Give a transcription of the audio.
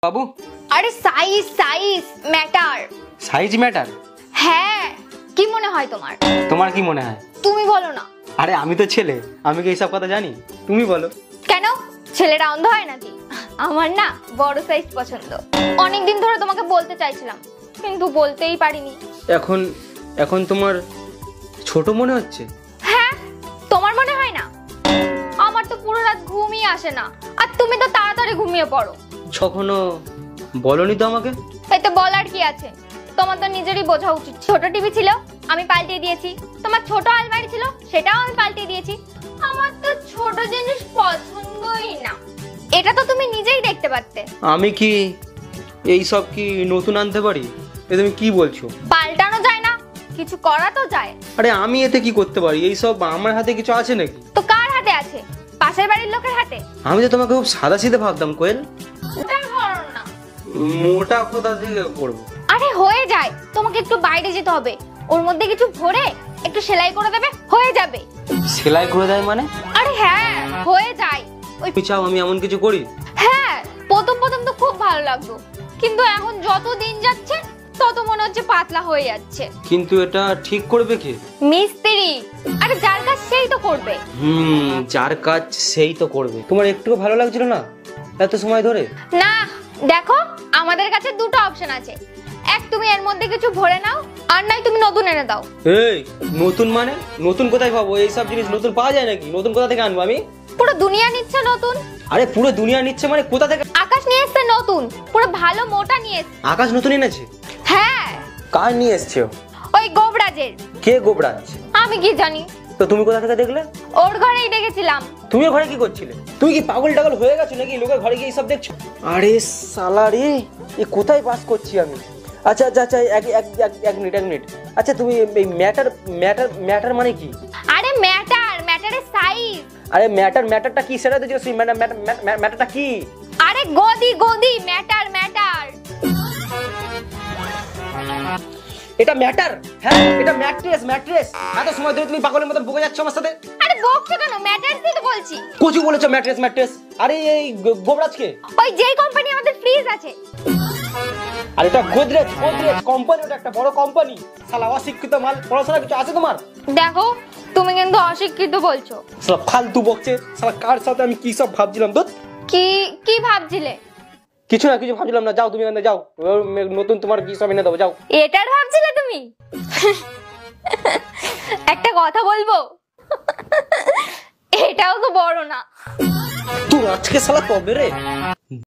বাবু আরে size size matter. Size matter? হ্যাঁ, কি মনে হয় তোমার? তোমার কি মনে হয়? তুমি বলো না। আরে আমি তো ছেলে, আমি কি এইসব কথা জানি? তুমি বলো। কেন, ছেলেরা অন্ধ হয় নাকি? আমার না বড় সাইজ পছন্দ। অনেকদিন ধরে তোমাকে বলতে চাইছিলাম কিন্তু বলতেই পারিনি। এখন এখন তোমার ছোট মনে হচ্ছে? হ্যাঁ, তোমার মনে হয় না? আমার তো পুরো রাত ঘুমই আসে না, আর তুমি তো তাড়াতাড়ি ঘুমিয়ে পড়ো। কখনো বলনি তো আমাকে। এতে বলার কি আছে? তোমার তো নিজেরই বোঝা উচিত। ছোট টিভি ছিল, আমি পাল্টে দিয়েছি। তোমার ছোট আলমারি ছিল, সেটাও আমি পাল্টে দিয়েছি। আমার তো ছোট জিনিস পছন্দই না। এটা তো তুমি নিজেই দেখতে পারতে। আমি কি এইসব কি নতুন আনতে পারি? এ তুমি কি বলছো? পাল্টানো যায় না, কিছু করা তো যায়। আরে আমি এতে কি করতে পারি? এইসব আমার হাতে কিছু আছে নাকি? তো কার হাতে আছে? পাশের বাড়ির লোকের হাতে? আমি তো তোমাকে খুব সাদা সিধে ভাবতাম কোয়েল। ওটা করো না। মোটা কোথা থেকে করবো? আরে হয়ে যায়, তোমাকে একটু বাইরে যেতে হবে। ওর মধ্যে কিছু ভরে একটু সেলাই করে দেবে, হয়ে যাবে। সেলাই করে দেয় মানে? আরে হ্যাঁ, হয়ে যায়। ওই তুমি চাও আমি এমন কিছু করি? হ্যাঁ, প্রথম প্রথম তো খুব ভালো লাগতো, কিন্তু এখন যত দিন যাচ্ছে তত মনে হচ্ছে পাতলা হয়ে যাচ্ছে। কিন্তু এটা ঠিক করবে কে? মিস্ত্রি। আরে যার কাজ সেই তো করবে। যার কাজ সেই তো করবে। তোমার একটু ভালো লাগছিল না এত সময় ধরে? না, দেখো আমাদের কাছে দুটো অপশন আছে। এক, তুমি এর মধ্যে কিছু ভরে নাও, আর নাই তুমি নতুন এনে দাও। এই নতুন মানে? নতুন কোথায় পাবো? এইসব জিনিস নতুন পাওয়া যায় নাকি? নতুন কোথা থেকে আনবো আমি? পুরো দুনিয়া নিচ্ছে নতুন। আরে পুরো দুনিয়া নিচ্ছে মানে কোথা থেকে? আকাশ নিয়ে এসছে নতুন, পুরো ভালো মোটা নিয়ে এসছে। আকাশ নতুন এনেছে? হ্যাঁ। কার নিয়ে এসছে? ওই গোবরাজের। কে গোবরাজ? আমি কি জানি। তো তুমি কোথা থেকে দেখলে? ওর ঘরেই দেখেছিলাম। তুমি ওর ঘরে কি করছিলে? তুমি কি পাগল টাগল হয়ে গেছো নাকি লোকের ঘরে গিয়ে এইসব দেখছো? আরে শালা রে, এ কোথায় বাস করছি আমি? আচ্ছা আচ্ছা আচ্ছা, এক মিনিট। আচ্ছা তুমি এই ম্যাটার মানে কি? আরে ম্যাটারের সাইজ। আরে ম্যাটারটা কি সেটা তো জিজ্ঞেস। ম্যাটারটা কি? আরে গদি ম্যাটার। এটা ম্যাটার? হ্যাঁ, এটা ম্যাট্রেস। এত সময় ধরে তুমি পাগলের মতো বকে যাচ্ছ আমার সাথে। আরে বকছো কেন? ম্যাটারই তো বলছি। কচু বলেছো ম্যাট্রেস। আরে এই গোবরাজকে? ওই যেই কোম্পানি আমাদের ফ্রিজ আছে। আর এটা গোদরেজ কোম্পানি, ওটা একটা বড় কোম্পানি। শালা অশিক্ষিত মাল, পড়াশোনা কিছু আছে তোমার? দেখো, তুমি কিন্তু অশিক্ষিত বলছো। শালা ফালতু বকছে। শালা কার সাথে আমি কি সব ভাবছিলাম? তো কি ভাবছিলে? কিছু ভাবছিলাম না। যাও তুমি এখানে যাও, নতুন তোমার কি সব এনে দেবো, যাও। এটার ভাবছিলে তুমি? একটা কথা বলবো, এটাও তো বড় না। তুই আজকে শালা কবে রে?